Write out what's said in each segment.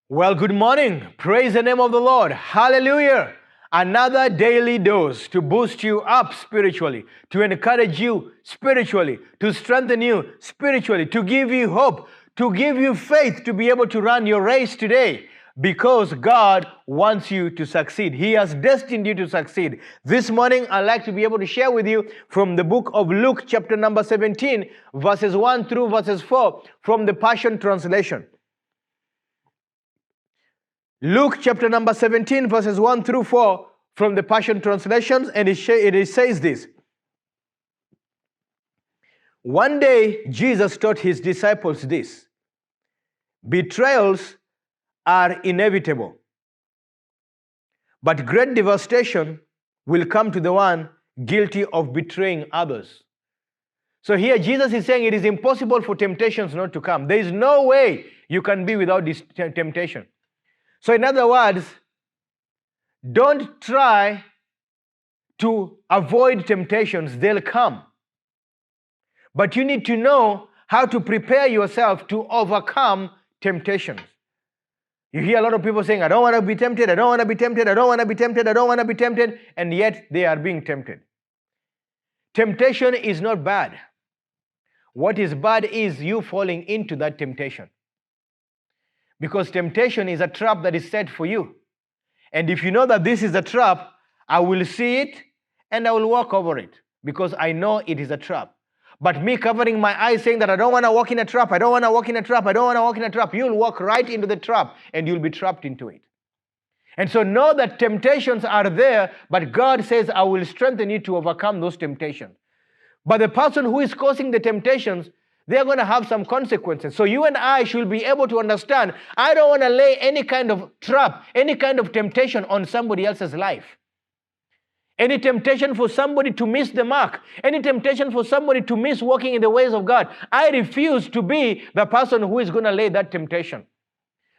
Well, good morning. Praise the name of the Lord. Hallelujah. Another daily dose to boost you up spiritually, to encourage you spiritually, to strengthen you spiritually, to give you hope, to give you faith to be able to run your race today. Because God wants you to succeed. He has destined you to succeed. This morning, I'd like to be able to share with you from the book of Luke, chapter number 17, verses 1 through verses 4, from the Passion Translation. Luke chapter number 17, verses 1 through 4 from the Passion Translations, and it says this. One day, Jesus taught his disciples this: betrayals are inevitable, but great devastation will come to the one guilty of betraying others. So here Jesus is saying it is impossible for temptations not to come. There is no way you can be without this temptation. So in other words, don't try to avoid temptations. They'll come. But you need to know how to prepare yourself to overcome temptations. You hear a lot of people saying, I don't want to be tempted, I don't want to be tempted, I don't want to be tempted, I don't want to be tempted, and yet they are being tempted. Temptation is not bad. What is bad is you falling into that temptation. Because temptation is a trap that is set for you. And if you know that this is a trap, I will see it and I will walk over it because I know it is a trap. But me covering my eyes saying that I don't want to walk in a trap, I don't want to walk in a trap, I don't want to walk in a trap, you'll walk right into the trap and you'll be trapped into it. And so know that temptations are there, but God says, I will strengthen you to overcome those temptations. But the person who is causing the temptations, they're going to have some consequences. So you and I should be able to understand, I don't want to lay any kind of trap, any kind of temptation on somebody else's life. Any temptation for somebody to miss the mark, any temptation for somebody to miss walking in the ways of God. I refuse to be the person who is going to lay that temptation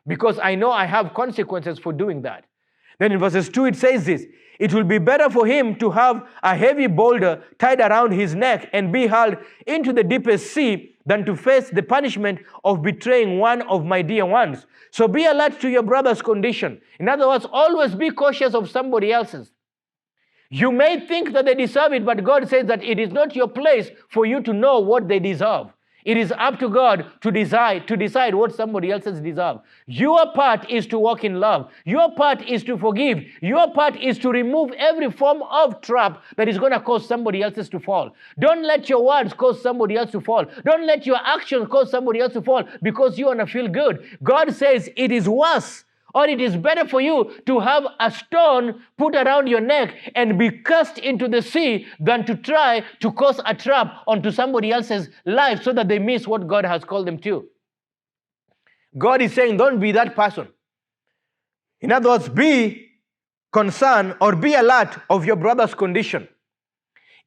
because I know I have consequences for doing that. Then in verses 2 it says this: it will be better for him to have a heavy boulder tied around his neck and be hurled into the deepest sea than to face the punishment of betraying one of my dear ones. So be alert to your brother's condition. In other words, always be cautious of somebody else's. You may think that they deserve it, but God says that it is not your place for you to know what they deserve. It is up to God to decide what somebody else's deserve. Your part is to walk in love. Your part is to forgive. Your part is to remove every form of trap that is going to cause somebody else's to fall. Don't let your words cause somebody else to fall. Don't let your actions cause somebody else to fall because you want to feel good. God says it is worse, or it is better for you to have a stone put around your neck and be cast into the sea than to try to cause a trap onto somebody else's life so that they miss what God has called them to. God is saying, don't be that person. In other words, be concerned or be alert of your brother's condition.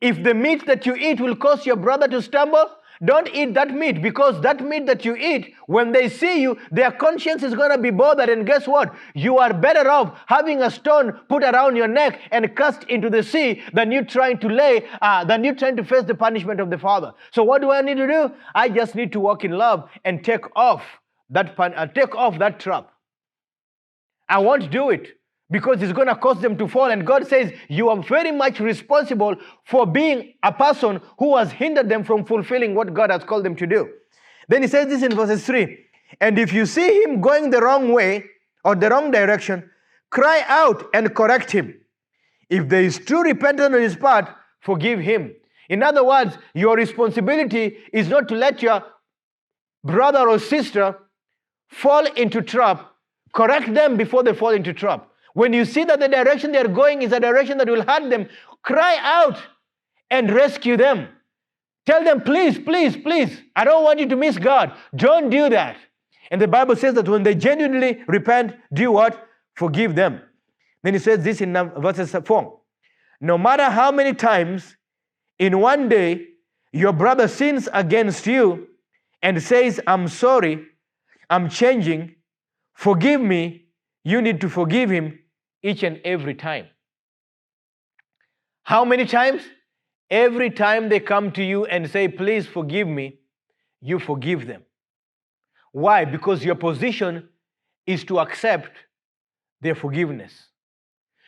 If the meat that you eat will cause your brother to stumble, don't eat that meat, because that meat that you eat, when they see you, their conscience is going to be bothered. And guess what? You are better off having a stone put around your neck and cast into the sea than you trying to face the punishment of the Father. So what do I need to do? I just need to walk in love and take off that trap. I won't do it because it's going to cause them to fall. And God says, you are very much responsible for being a person who has hindered them from fulfilling what God has called them to do. Then he says this in verses 3. And if you see him going the wrong way or the wrong direction, cry out and correct him. If there is true repentance on his part, forgive him. In other words, your responsibility is not to let your brother or sister fall into trap. Correct them before they fall into trap. When you see that the direction they are going is a direction that will hurt them, cry out and rescue them. Tell them, please, please, please, I don't want you to miss God. Don't do that. And the Bible says that when they genuinely repent, do what? Forgive them. Then he says this in verses 4. No matter how many times in one day your brother sins against you and says, I'm sorry, I'm changing, forgive me, you need to forgive him each and every time. How many times? Every time they come to you and say, please forgive me, you forgive them. Why? Because your position is to accept their forgiveness.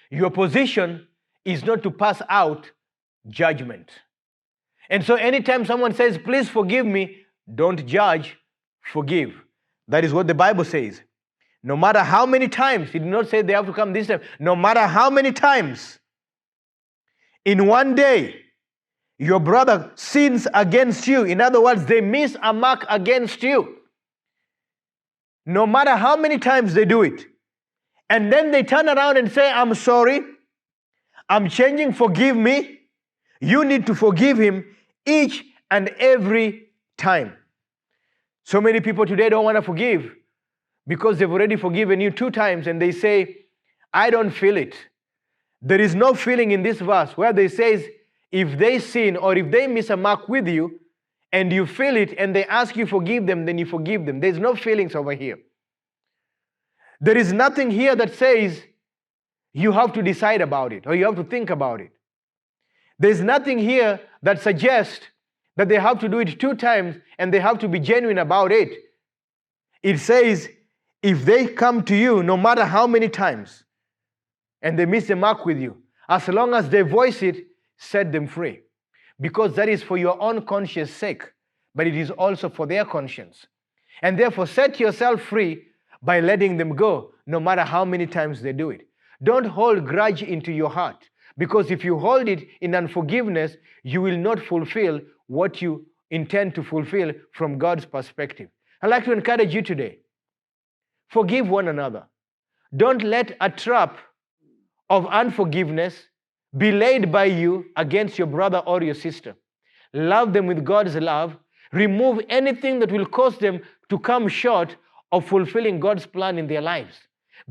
Your position is not to pass out judgment. And so anytime someone says, please forgive me, don't judge, forgive. That is what the Bible says. No matter how many times, it did not say they have to come this time, no matter how many times in one day your brother sins against you, in other words, they miss a mark against you, no matter how many times they do it, and then they turn around and say, I'm sorry, I'm changing, forgive me, you need to forgive him each and every time. So many people today don't want to forgive because they've already forgiven you 2 times and they say, I don't feel it. There is no feeling in this verse where they says, if they sin or if they miss a mark with you and you feel it and they ask you forgive them, then you forgive them. There's no feelings over here. There is nothing here that says you have to decide about it or you have to think about it. There's nothing here that suggests that they have to do it 2 times and they have to be genuine about it. It says, if they come to you, no matter how many times, and they miss the mark with you, as long as they voice it, set them free. Because that is for your own conscience sake, but it is also for their conscience. And therefore, set yourself free by letting them go, no matter how many times they do it. Don't hold grudge into your heart, because if you hold it in unforgiveness, you will not fulfill what you intend to fulfill from God's perspective. I'd like to encourage you today. Forgive one another. Don't let a trap of unforgiveness be laid by you against your brother or your sister. Love them with God's love. Remove anything that will cause them to come short of fulfilling God's plan in their lives.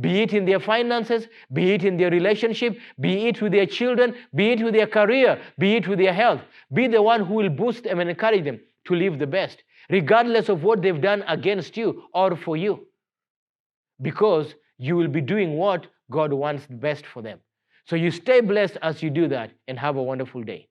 Be it in their finances, be it in their relationship, be it with their children, be it with their career, be it with their health. Be the one who will boost them and encourage them to live the best, regardless of what they've done against you or for you. Because you will be doing what God wants best for them. So you stay blessed as you do that and have a wonderful day.